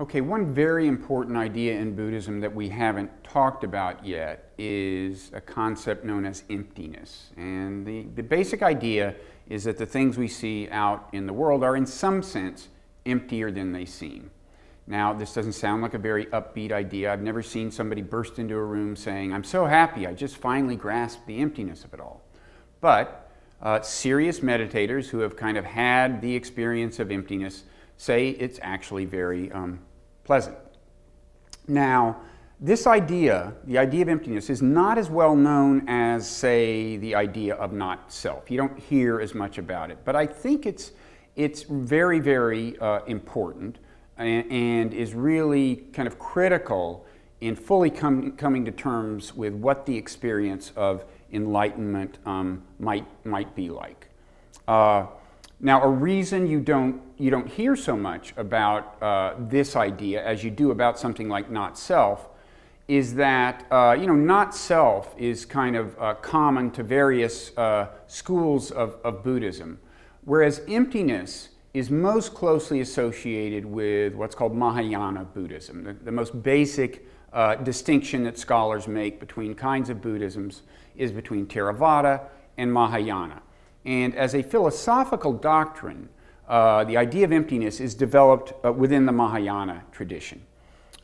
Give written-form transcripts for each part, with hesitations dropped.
Okay, one very important idea in Buddhism that we haven't talked about yet is a concept known as emptiness. And the basic idea is that the things we see out in the world are in some sense emptier than they seem. Now, this doesn't sound like a very upbeat idea. I've never seen somebody burst into a room saying, "I'm so happy, I just finally grasped the emptiness of it all." But serious meditators who have kind of had the experience of emptiness say it's actually very pleasant. Now, this idea, the idea of emptiness, is not as well known as, say, the idea of not self. You don't hear as much about it, but I think it's very, very important and is really kind of critical in fully coming to terms with what the experience of enlightenment might be like. Now, a reason you don't hear so much about this idea as you do about something like not self is that not self is kind of common to various schools of Buddhism, whereas emptiness is most closely associated with what's called Mahayana Buddhism. The most basic distinction that scholars make between kinds of Buddhisms is between Theravada and Mahayana. And as a philosophical doctrine, the idea of emptiness is developed within the Mahayana tradition.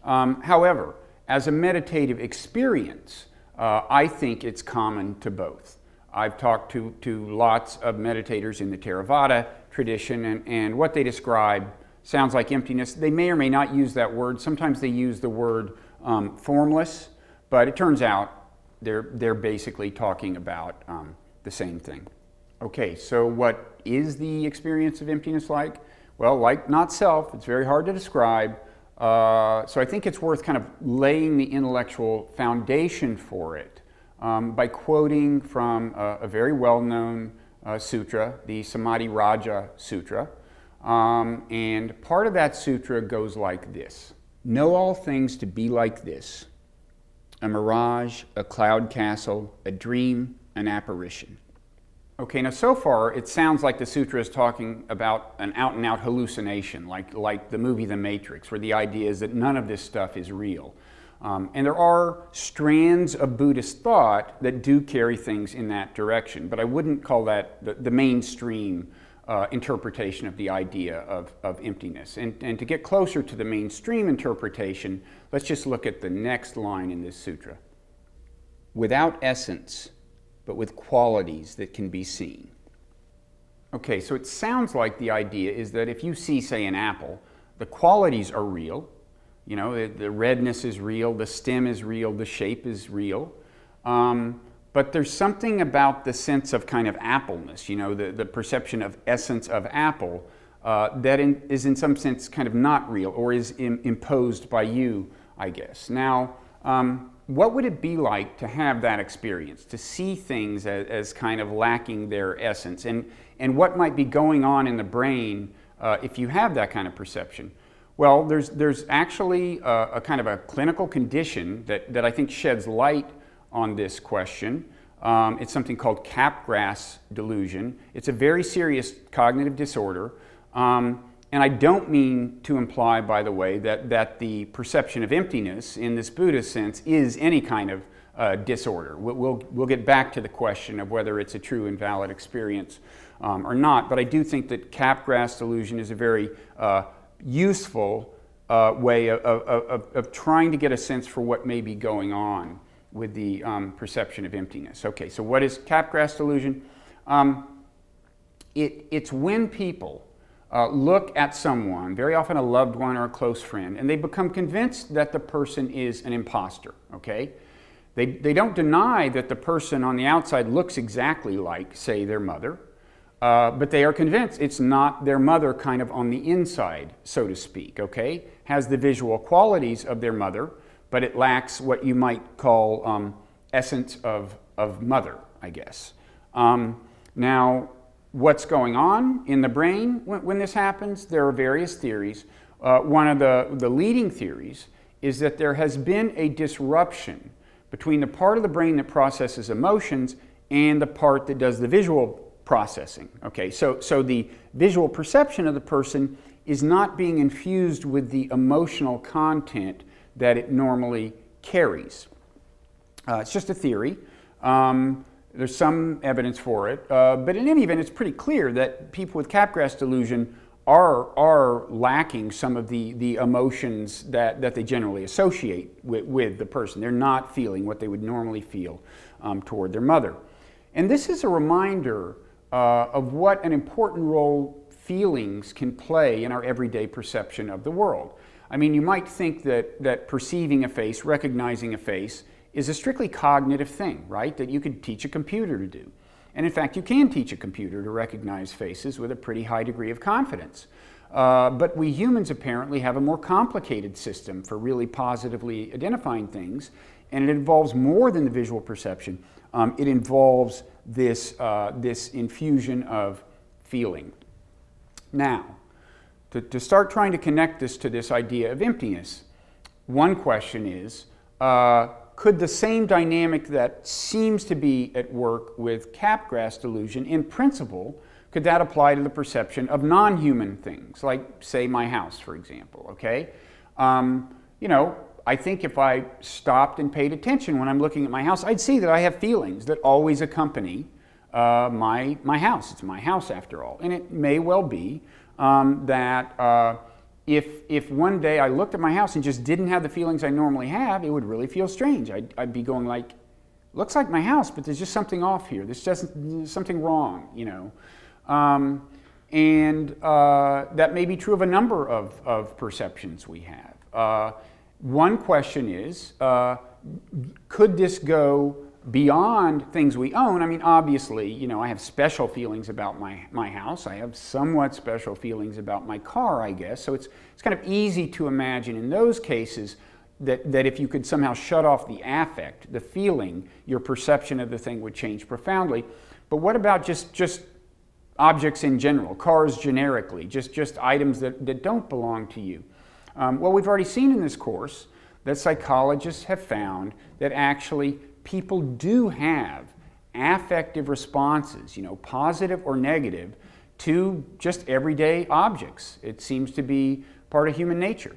However, as a meditative experience, I think it's common to both. I've talked to lots of meditators in the Theravada tradition, and what they describe sounds like emptiness. They may or may not use that word. Sometimes they use the word formless, but it turns out they're basically talking about the same thing. Okay, so what is the experience of emptiness like? Well, like not self, it's very hard to describe. So I think it's worth kind of laying the intellectual foundation for it by quoting from a very well-known sutra, the Samadhi Raja Sutra. And part of that sutra goes like this: "Know all things to be like this, a mirage, a cloud castle, a dream, an apparition." Okay, now so far it sounds like the sutra is talking about an out-and-out hallucination, like the movie The Matrix, where the idea is that none of this stuff is real. And there are strands of Buddhist thought that do carry things in that direction, but I wouldn't call that the mainstream interpretation of the idea of emptiness. And to get closer to the mainstream interpretation, let's just look at the next line in this sutra. "Without essence, but with qualities that can be seen." Okay, so it sounds like the idea is that if you see, say, an apple, the qualities are real. You know, the redness is real, the stem is real, the shape is real. But there's something about the sense of kind of appleness, you know, the perception of essence of apple that is in some sense kind of not real, or is imposed by you, I guess. Now, what would it be like to have that experience, to see things as kind of lacking their essence? And what might be going on in the brain if you have that kind of perception? Well, there's actually a kind of a clinical condition that I think sheds light on this question. It's something called Capgras delusion. It's a very serious cognitive disorder. And I don't mean to imply, by the way, that the perception of emptiness in this Buddhist sense is any kind of disorder. We'll get back to the question of whether it's a true and valid experience or not, but I do think that Capgras delusion is a very useful way of trying to get a sense for what may be going on with the perception of emptiness. Okay, so what is Capgras delusion? It's when people look at someone, very often a loved one or a close friend, and they become convinced that the person is an imposter, okay? They don't deny that the person on the outside looks exactly like, say, their mother, but they are convinced it's not their mother kind of on the inside, so to speak, okay? Has the visual qualities of their mother, but it lacks what you might call essence of mother, I guess. Now, what's going on in the brain when this happens? There are various theories. One of the leading theories is that there has been a disruption between the part of the brain that processes emotions and the part that does the visual processing. Okay, so the visual perception of the person is not being infused with the emotional content that it normally carries. It's just a theory. There's some evidence for it, but in any event, it's pretty clear that people with Capgras delusion are lacking some of the emotions that they generally associate with the person. They're not feeling what they would normally feel toward their mother. And this is a reminder of what an important role feelings can play in our everyday perception of the world. I mean, you might think that perceiving a face, recognizing a face, is a strictly cognitive thing, right? That you could teach a computer to do. And in fact, you can teach a computer to recognize faces with a pretty high degree of confidence. But we humans apparently have a more complicated system for really positively identifying things, and it involves more than the visual perception. It involves this infusion of feeling. Now, to start trying to connect this to this idea of emptiness, one question is, could the same dynamic that seems to be at work with Capgras delusion, in principle, could that apply to the perception of non-human things, like, say, my house, for example, okay? You know, I think if I stopped and paid attention when I'm looking at my house, I'd see that I have feelings that always accompany my house. It's my house, after all. And it may well be that if one day I looked at my house and just didn't have the feelings I normally have, it would really feel strange. I'd be going like, looks like my house, but there's just something off here. There's something wrong, you know. That may be true of a number of perceptions we have. One question is, could this go beyond things we own? I mean, obviously, you know, I have special feelings about my house. I have somewhat special feelings about my car, I guess. So it's kind of easy to imagine in those cases that if you could somehow shut off the affect, the feeling, your perception of the thing would change profoundly. But what about just objects in general, cars generically, just items that don't belong to you? Well, we've already seen in this course that psychologists have found that actually people do have affective responses, you know, positive or negative, to just everyday objects. It seems to be part of human nature.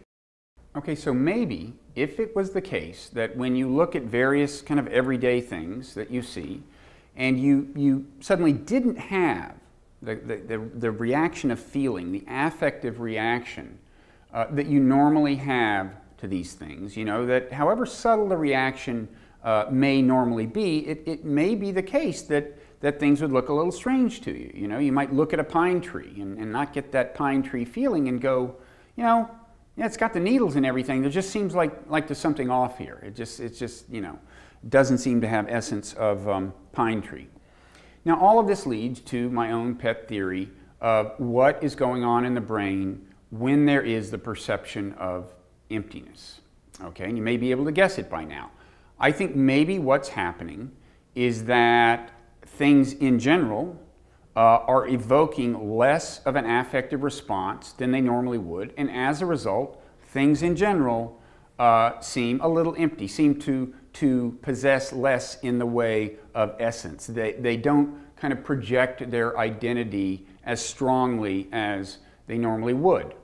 Okay, so maybe if it was the case that when you look at various kind of everyday things that you see, and you suddenly didn't have the reaction of feeling, the affective reaction that you normally have to these things, you know, that however subtle the reaction may normally be, it may be the case that things would look a little strange to you. You know, you might look at a pine tree and not get that pine tree feeling and go, you know, yeah, it's got the needles and everything. There just seems like there's something off here. It's just, you know, doesn't seem to have essence of pine tree. Now, all of this leads to my own pet theory of what is going on in the brain when there is the perception of emptiness. Okay, and you may be able to guess it by now. I think maybe what's happening is that things in general are evoking less of an affective response than they normally would, and as a result, things in general seem a little empty, seem to possess less in the way of essence. They don't kind of project their identity as strongly as they normally would.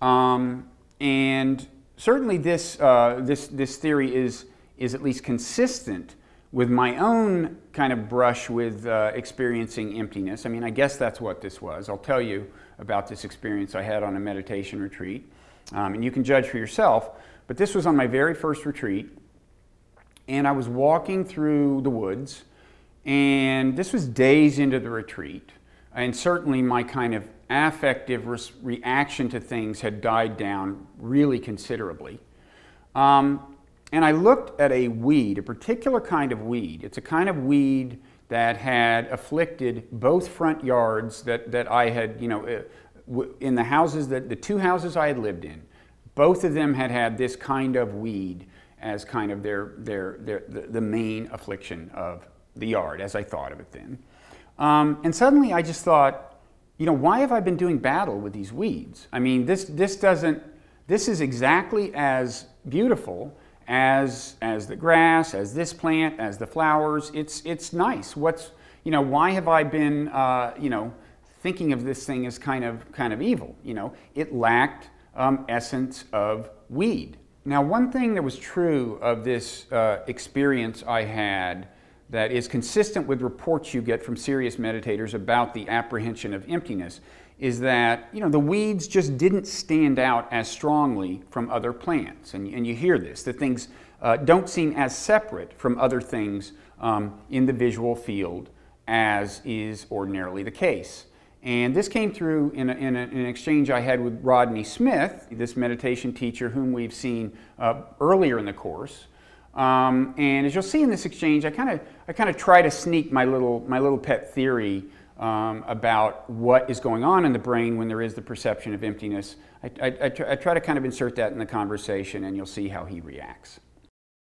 And certainly this theory is at least consistent with my own kind of brush with experiencing emptiness. I mean, I guess that's what this was. I'll tell you about this experience I had on a meditation retreat, and you can judge for yourself. But this was on my very first retreat, and I was walking through the woods, and this was days into the retreat, and certainly my kind of affective reaction to things had died down really considerably. And I looked at a weed, a particular kind of weed. It's a kind of weed that had afflicted both front yards that I had, you know, in the houses, the two houses I had lived in. Both of them had this kind of weed as kind of the main affliction of the yard, as I thought of it then. And suddenly I just thought, you know, why have I been doing battle with these weeds? I mean, this is exactly as beautiful as the grass, as this plant, as the flowers. It's nice. You know, why have I been, you know, thinking of this thing as kind of evil. You know, it lacked essence of weed. Now, one thing that was true of this experience I had that is consistent with reports you get from serious meditators about the apprehension of emptiness is that, you know, the weeds just didn't stand out as strongly from other plants. And you hear this, that things don't seem as separate from other things in the visual field as is ordinarily the case. And this came through in an exchange I had with Rodney Smith, this meditation teacher whom we've seen earlier in the course. And as you'll see in this exchange, I kind of try to sneak my little pet theory about what is going on in the brain when there is the perception of emptiness. I try to kind of insert that in the conversation, and you'll see how he reacts.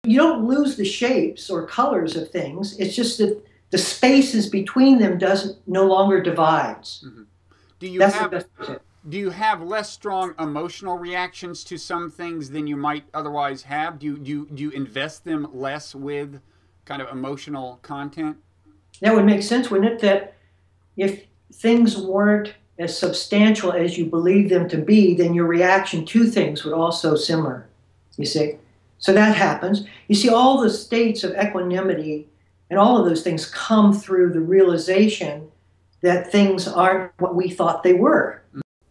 You don't lose the shapes or colors of things. It's just that the spaces between them no longer divides. Mm-hmm. Do you have less strong emotional reactions to some things than you might otherwise have? Do you invest them less with kind of emotional content? That would make sense, wouldn't it? That if things weren't as substantial as you believe them to be, then your reaction to things would also simmer, you see? So that happens. You see, all the states of equanimity and all of those things come through the realization that things aren't what we thought they were.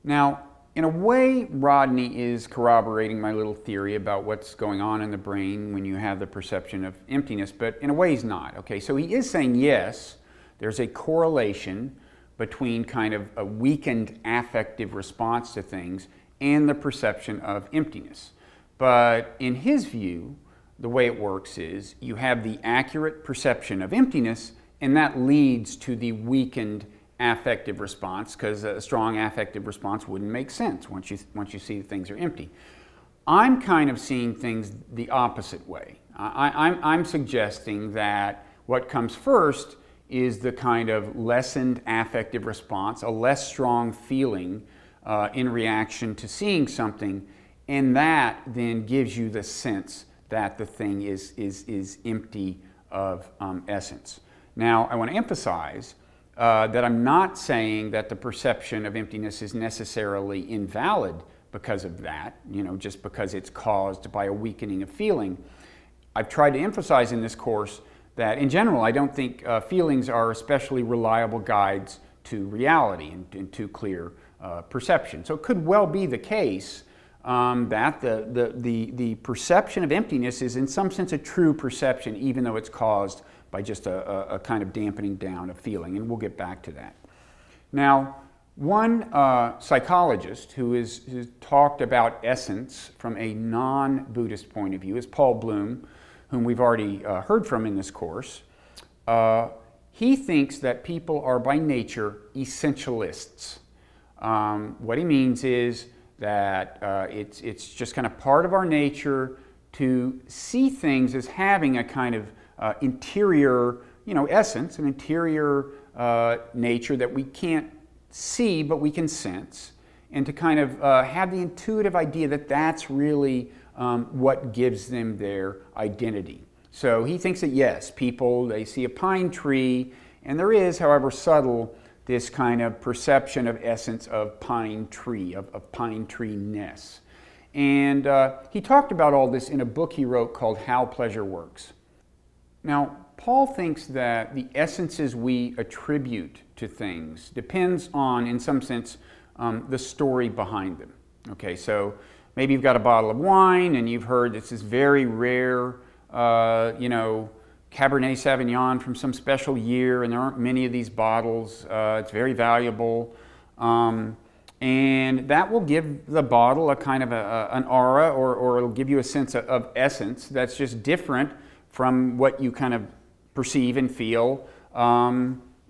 Now, in a way, Rodney is corroborating my little theory about what's going on in the brain when you have the perception of emptiness, but in a way he's not. Okay, so he is saying, yes, there's a correlation between kind of a weakened affective response to things and the perception of emptiness. But in his view, the way it works is you have the accurate perception of emptiness, and that leads to the weakened affective response, because a strong affective response wouldn't make sense once you see that things are empty. I'm kind of seeing things the opposite way. I'm suggesting that what comes first is the kind of lessened affective response, a less strong feeling in reaction to seeing something, and that then gives you the sense that the thing is empty of essence. Now, I want to emphasize that I'm not saying that the perception of emptiness is necessarily invalid because of that, you know, just because it's caused by a weakening of feeling. I've tried to emphasize in this course that in general, I don't think feelings are especially reliable guides to reality and to clear perception. So it could well be the case that the perception of emptiness is in some sense a true perception, even though it's caused by just a kind of dampening down of feeling, and we'll get back to that. Now, one psychologist who has talked about essence from a non-Buddhist point of view is Paul Bloom, whom we've already heard from in this course. He thinks that people are by nature essentialists. What he means is that it's just kind of part of our nature to see things as having a kind of interior, you know, essence, an interior nature that we can't see but we can sense, and to kind of have the intuitive idea that that's really what gives them their identity. So he thinks that yes, people, they see a pine tree, and there is, however subtle, this kind of perception of essence of pine tree, of pine tree-ness. And he talked about all this in a book he wrote called How Pleasure Works. Now, Paul thinks that the essences we attribute to things depends on, in some sense, the story behind them. Okay, so maybe you've got a bottle of wine and you've heard this is very rare, you know, Cabernet Sauvignon from some special year, and there aren't many of these bottles. It's very valuable. And that will give the bottle a kind of an aura, or it'll give you a sense of essence that's just different from what you kind of perceive and feel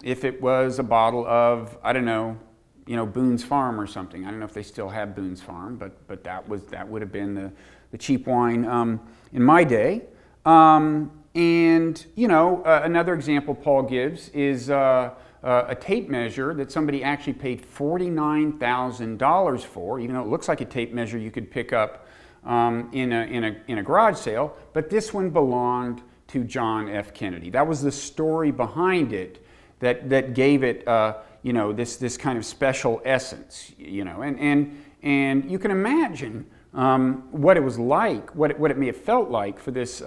if it was a bottle of, I don't know, you know, Boone's Farm or something. I don't know if they still have Boone's Farm, but that would have been the cheap wine in my day. And you know, another example Paul gives is a tape measure that somebody actually paid $49,000 for, even though it looks like a tape measure you could pick up in a garage sale, but this one belonged to John F. Kennedy. That was the story behind it that gave it you know, this kind of special essence, you know, and you can imagine what it was like, what it may have felt like for this,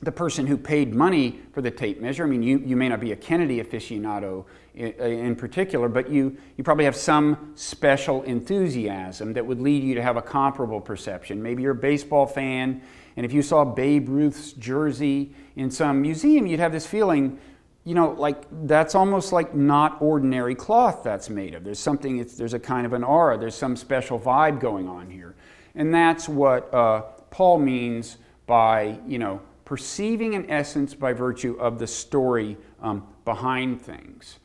the person who paid money for the tape measure. I mean, you may not be a Kennedy aficionado in particular, but you probably have some special enthusiasm that would lead you to have a comparable perception. Maybe you're a baseball fan, and if you saw Babe Ruth's jersey in some museum, you'd have this feeling, you know, like that's almost like not ordinary cloth that's made of. There's something, there's a kind of an aura, there's some special vibe going on here. And that's what Paul means by, you know, perceiving an essence by virtue of the story behind things.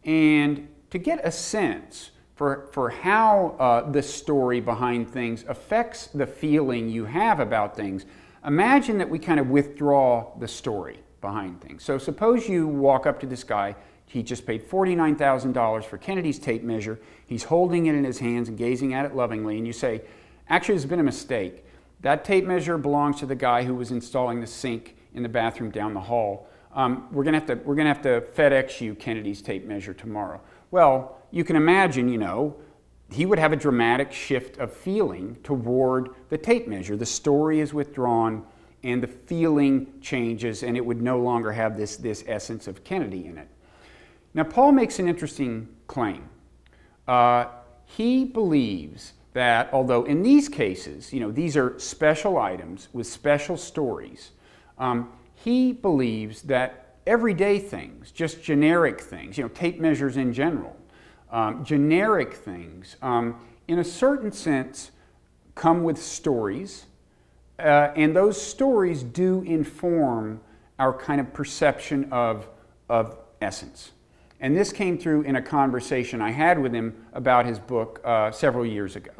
And to get a sense for how the story behind things affects the feeling you have about things, imagine that we kind of withdraw the story behind things. So suppose you walk up to this guy, he just paid $49,000 for Kennedy's tape measure, he's holding it in his hands and gazing at it lovingly, and you say, actually there's been a mistake. That tape measure belongs to the guy who was installing the sink in the bathroom down the hall. We're gonna have to FedEx you Kennedy's tape measure tomorrow. Well, you can imagine, you know, he would have a dramatic shift of feeling toward the tape measure. The story is withdrawn and the feeling changes, and it would no longer have this essence of Kennedy in it. Now, Paul makes an interesting claim. He believes that although in these cases, you know, these are special items with special stories, he believes that everyday things, just generic things, you know, tape measures in general, generic things, in a certain sense, come with stories, and those stories do inform our kind of perception of essence. And this came through in a conversation I had with him about his book several years ago.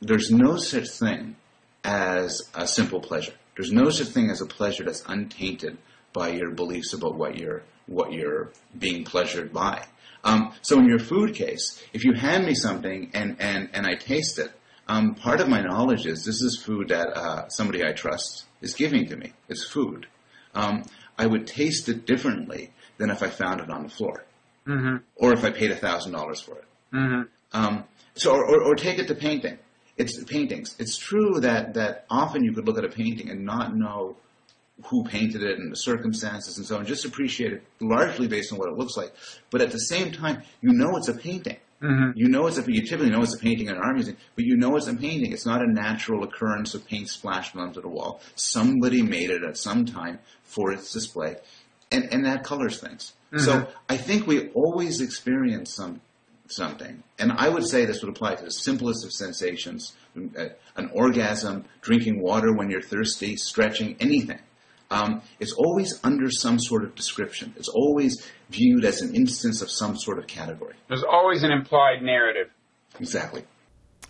There's no such thing as a simple pleasure. There's no such thing as a pleasure that's untainted by your beliefs about what you're being pleasured by. So in your food case, if you hand me something and I taste it, part of my knowledge is this is food that somebody I trust is giving to me. It's food. I would taste it differently than if I found it on the floor, mm-hmm. or if I paid $1,000 for it. Mm-hmm. Or take it to painting. It's paintings. It's true that often you could look at a painting and not know who painted it and the circumstances and so on, just appreciate it largely based on what it looks like. But at the same time, you know it's a painting. Mm-hmm. You typically know it's a painting in an art museum, but you know it's a painting. It's not a natural occurrence of paint splashed onto the wall. Somebody made it at some time for its display, and that colors things. Mm-hmm. So I think we always experience something. And I would say this would apply to the simplest of sensations, an orgasm, drinking water when you're thirsty, stretching, anything. It's always under some sort of description. It's always viewed as an instance of some sort of category. There's always an implied narrative. Exactly.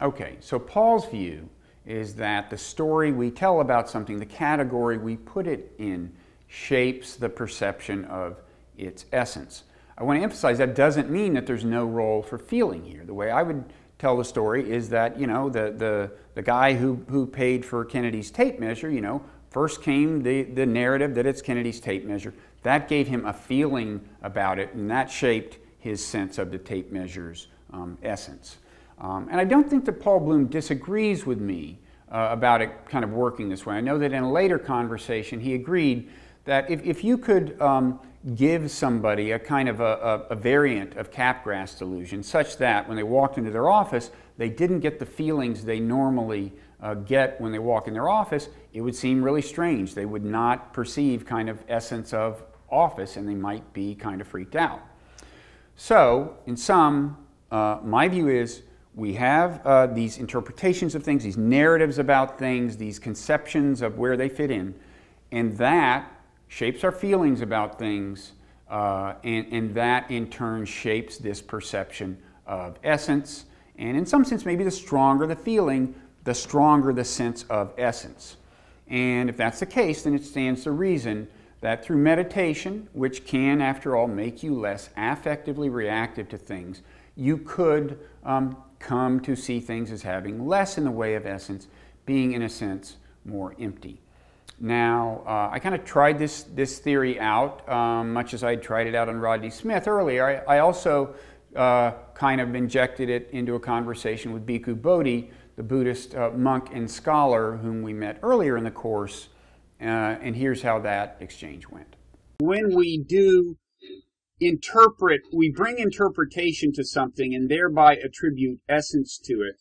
Okay, so Paul's view is that the story we tell about something, the category we put it in, shapes the perception of its essence. I want to emphasize that doesn't mean that there's no role for feeling here. The way I would tell the story is that, you know, the guy who paid for Kennedy's tape measure, you know, first came the narrative that it's Kennedy's tape measure. That gave him a feeling about it, and that shaped his sense of the tape measure's essence. And I don't think that Paul Bloom disagrees with me about it kind of working this way. I know that in a later conversation he agreed that if you could give somebody a kind of a variant of Capgras delusion such that when they walked into their office, they didn't get the feelings they normally get when they walk in their office, it would seem really strange. They would not perceive kind of essence of office, and they might be kind of freaked out. So, in sum, my view is we have these interpretations of things, these narratives about things, these conceptions of where they fit in, and that shapes our feelings about things, and that in turn shapes this perception of essence. And in some sense, maybe the stronger the feeling, the stronger the sense of essence. And if that's the case, then it stands to reason that through meditation, which can, after all, make you less affectively reactive to things, you could come to see things as having less in the way of essence, being, in a sense, more empty. Now, I kind of tried this theory out, much as I tried it out on Rodney Smith earlier. I also kind of injected it into a conversation with Bhikkhu Bodhi, the Buddhist monk and scholar whom we met earlier in the course, and here's how that exchange went. When we do interpret, we bring interpretation to something and thereby attribute essence to it.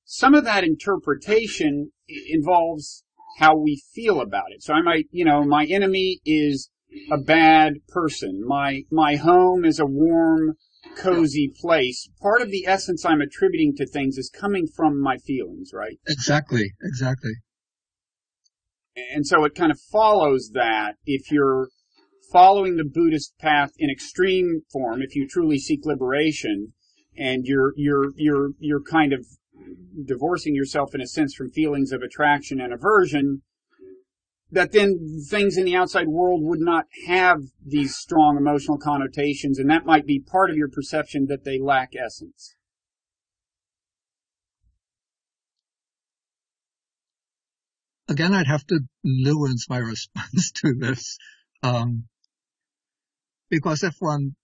Some of that interpretation involves how we feel about it. So I might, my enemy is a bad person. My home is a warm, cozy place. Part of the essence I'm attributing to things is coming from my feelings, right? Exactly. And so it kind of follows that if you're following the Buddhist path in extreme form, if you truly seek liberation, and you're kind of divorcing yourself in a sense from feelings of attraction and aversion, that then things in the outside world would not have these strong emotional connotations, and that might be part of your perception that they lack essence. Again, I'd have to nuance my response to this, because if one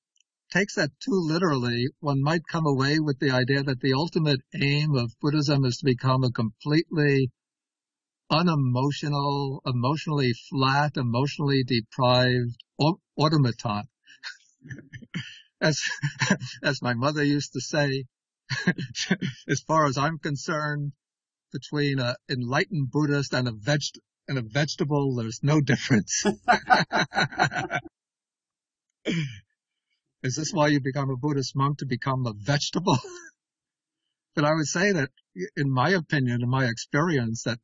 takes that too literally, one might come away with the idea that the ultimate aim of Buddhism is to become a completely unemotional, emotionally flat, emotionally deprived automaton. As my mother used to say, as far as I'm concerned, between an enlightened Buddhist and a vegetable, there's no difference. Is this why you become a Buddhist monk, to become a vegetable? But I would say that, in my opinion, in my experience, that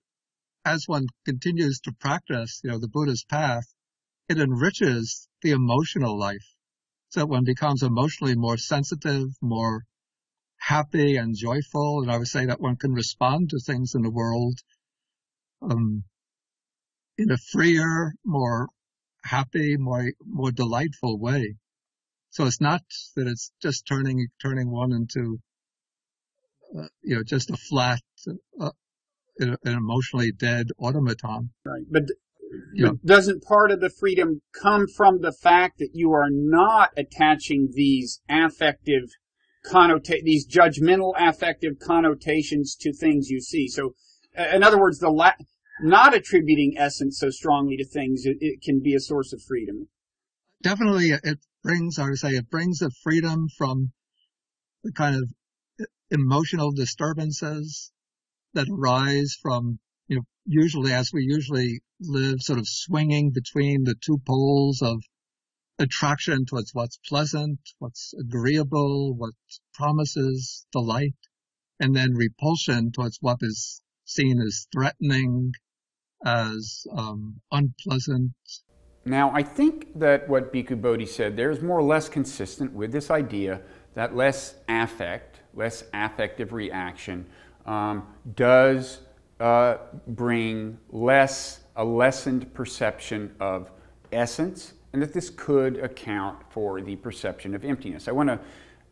as one continues to practice, the Buddhist path, it enriches the emotional life. So one becomes emotionally more sensitive, more happy and joyful. And I would say that one can respond to things in the world in a freer, more happy, more delightful way. So it's not that it's just turning one into, just a flat, an emotionally dead automaton. Right. But doesn't part of the freedom come from the fact that you are not attaching these these judgmental affective connotations to things you see? So, in other words, not attributing essence so strongly to things, it can be a source of freedom. Definitely, it brings a freedom from the kind of emotional disturbances that arise from, usually live sort of swinging between the two poles of attraction towards what's pleasant, what's agreeable, what promises delight, and then repulsion towards what is seen as threatening, as unpleasant. Now, I think that what Bhikkhu Bodhi said there is more or less consistent with this idea that less affective reaction does bring a lessened perception of essence, and that this could account for the perception of emptiness. I want to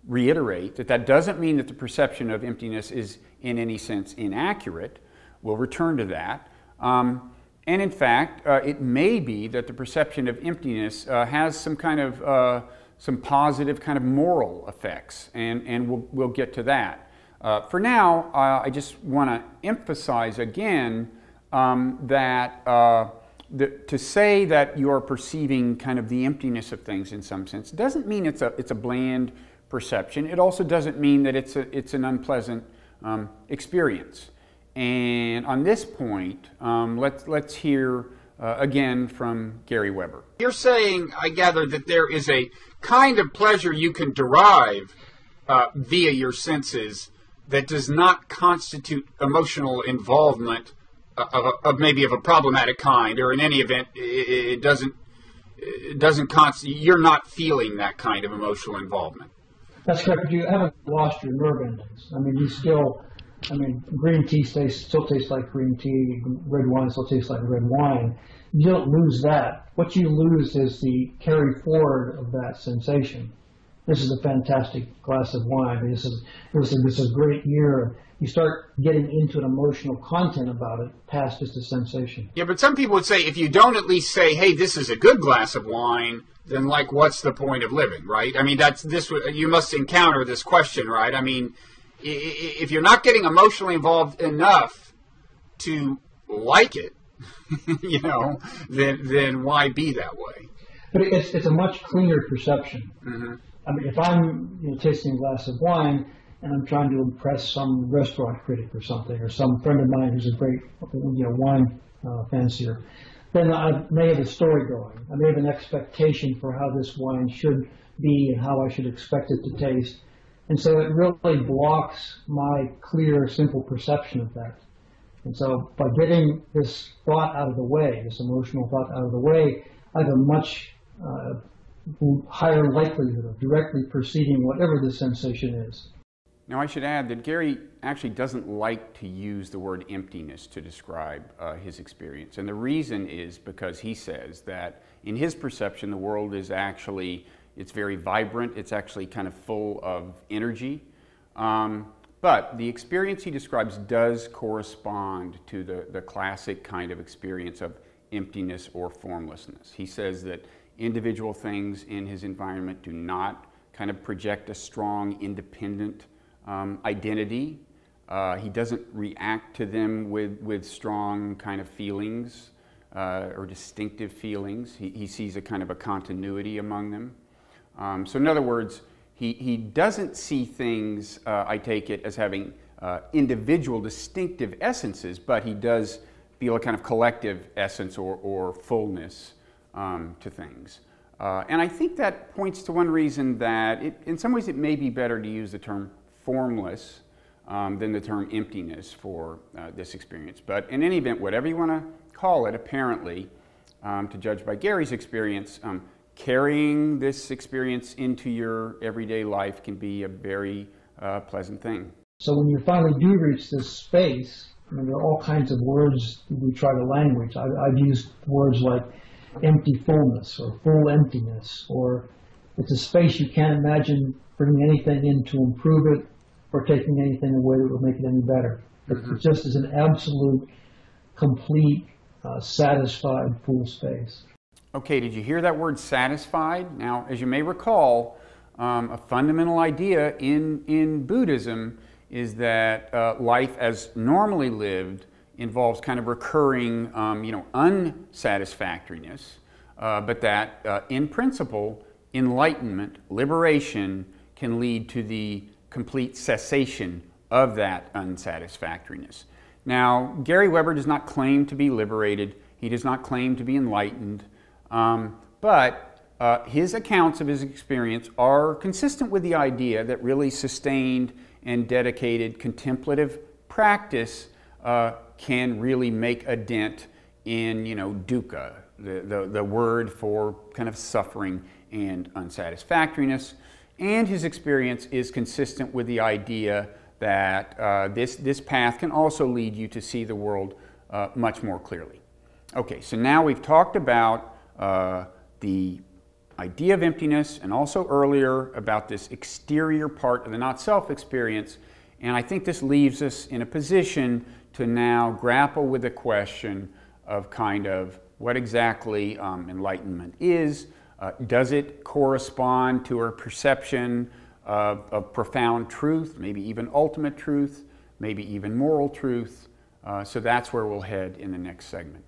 reiterate that doesn't mean that the perception of emptiness is in any sense inaccurate. We'll return to that. And in fact, it may be that the perception of emptiness has some kind of some positive kind of moral effects, and we'll get to that. For now, I just want to emphasize again that to say that you are perceiving kind of the emptiness of things in some sense doesn't mean it's a bland perception. It also doesn't mean that it's an unpleasant experience. And on this point, let's hear again from Gary Weber. You're saying, I gather, that there is a kind of pleasure you can derive via your senses that does not constitute emotional involvement of maybe of a problematic kind, or in any event, it doesn't constitute. You're not feeling that kind of emotional involvement. That's correct, but you haven't lost your nerve endings. Green tea still tastes like green tea, red wine still tastes like red wine. You don't lose that. What you lose is the carry forward of that sensation. this is a fantastic glass of wine. This is a great year. You start getting into an emotional content about it past just a sensation. Yeah, but some people would say if you don't at least say, hey, this is a good glass of wine, then like what's the point of living, right? I mean, you must encounter this question, right? I mean, if you're not getting emotionally involved enough to like it, you know, then why be that way? But it's a much cleaner perception. Mm-hmm. I mean, if I'm tasting a glass of wine and I'm trying to impress some restaurant critic or something, or some friend of mine who's a great wine fancier, then I may have a story going. I may have an expectation for how this wine should be and how I should expect it to taste. And so it really blocks my clear, simple perception of that. And so by getting this thought out of the way, this emotional thought out of the way, I have a much higher likelihood of directly perceiving whatever the sensation is. Now I should add that Gary actually doesn't like to use the word emptiness to describe his experience. And the reason is because he says that in his perception the world is actually, it's very vibrant, it's actually kind of full of energy. But the experience he describes does correspond to the classic kind of experience of emptiness or formlessness. He says that individual things in his environment do not kind of project a strong, independent identity. He doesn't react to them with strong kind of feelings or distinctive feelings. He sees a kind of a continuity among them. So in other words, he doesn't see things, I take it, as having individual distinctive essences, but he does feel a kind of collective essence or fullness to things. And I think that points to one reason that in some ways it may be better to use the term formless than the term emptiness for this experience. But in any event, whatever you want to call it, apparently, to judge by Gary's experience, carrying this experience into your everyday life can be a very pleasant thing. So when you finally do reach this space, I mean, there are all kinds of words we try to language. I've used words like empty fullness or full emptiness, or it's a space you can't imagine bringing anything in to improve it or taking anything away that would make it any better. Mm-hmm. It just is an absolute, complete, satisfied, full space. Okay, did you hear that word satisfied? Now, as you may recall, a fundamental idea in Buddhism is that life as normally lived involves kind of recurring, unsatisfactoriness, but that in principle, enlightenment, liberation, can lead to the complete cessation of that unsatisfactoriness. Now, Gary Weber does not claim to be liberated. He does not claim to be enlightened. But his accounts of his experience are consistent with the idea that really sustained and dedicated contemplative practice can really make a dent in, dukkha, the word for kind of suffering and unsatisfactoriness. And his experience is consistent with the idea that this path can also lead you to see the world much more clearly. Okay, so now we've talked about the idea of emptiness, and also earlier about this exterior part of the not-self experience. And I think this leaves us in a position to now grapple with the question of kind of what exactly enlightenment is. Does it correspond to our perception of profound truth, maybe even ultimate truth, maybe even moral truth? So that's where we'll head in the next segment.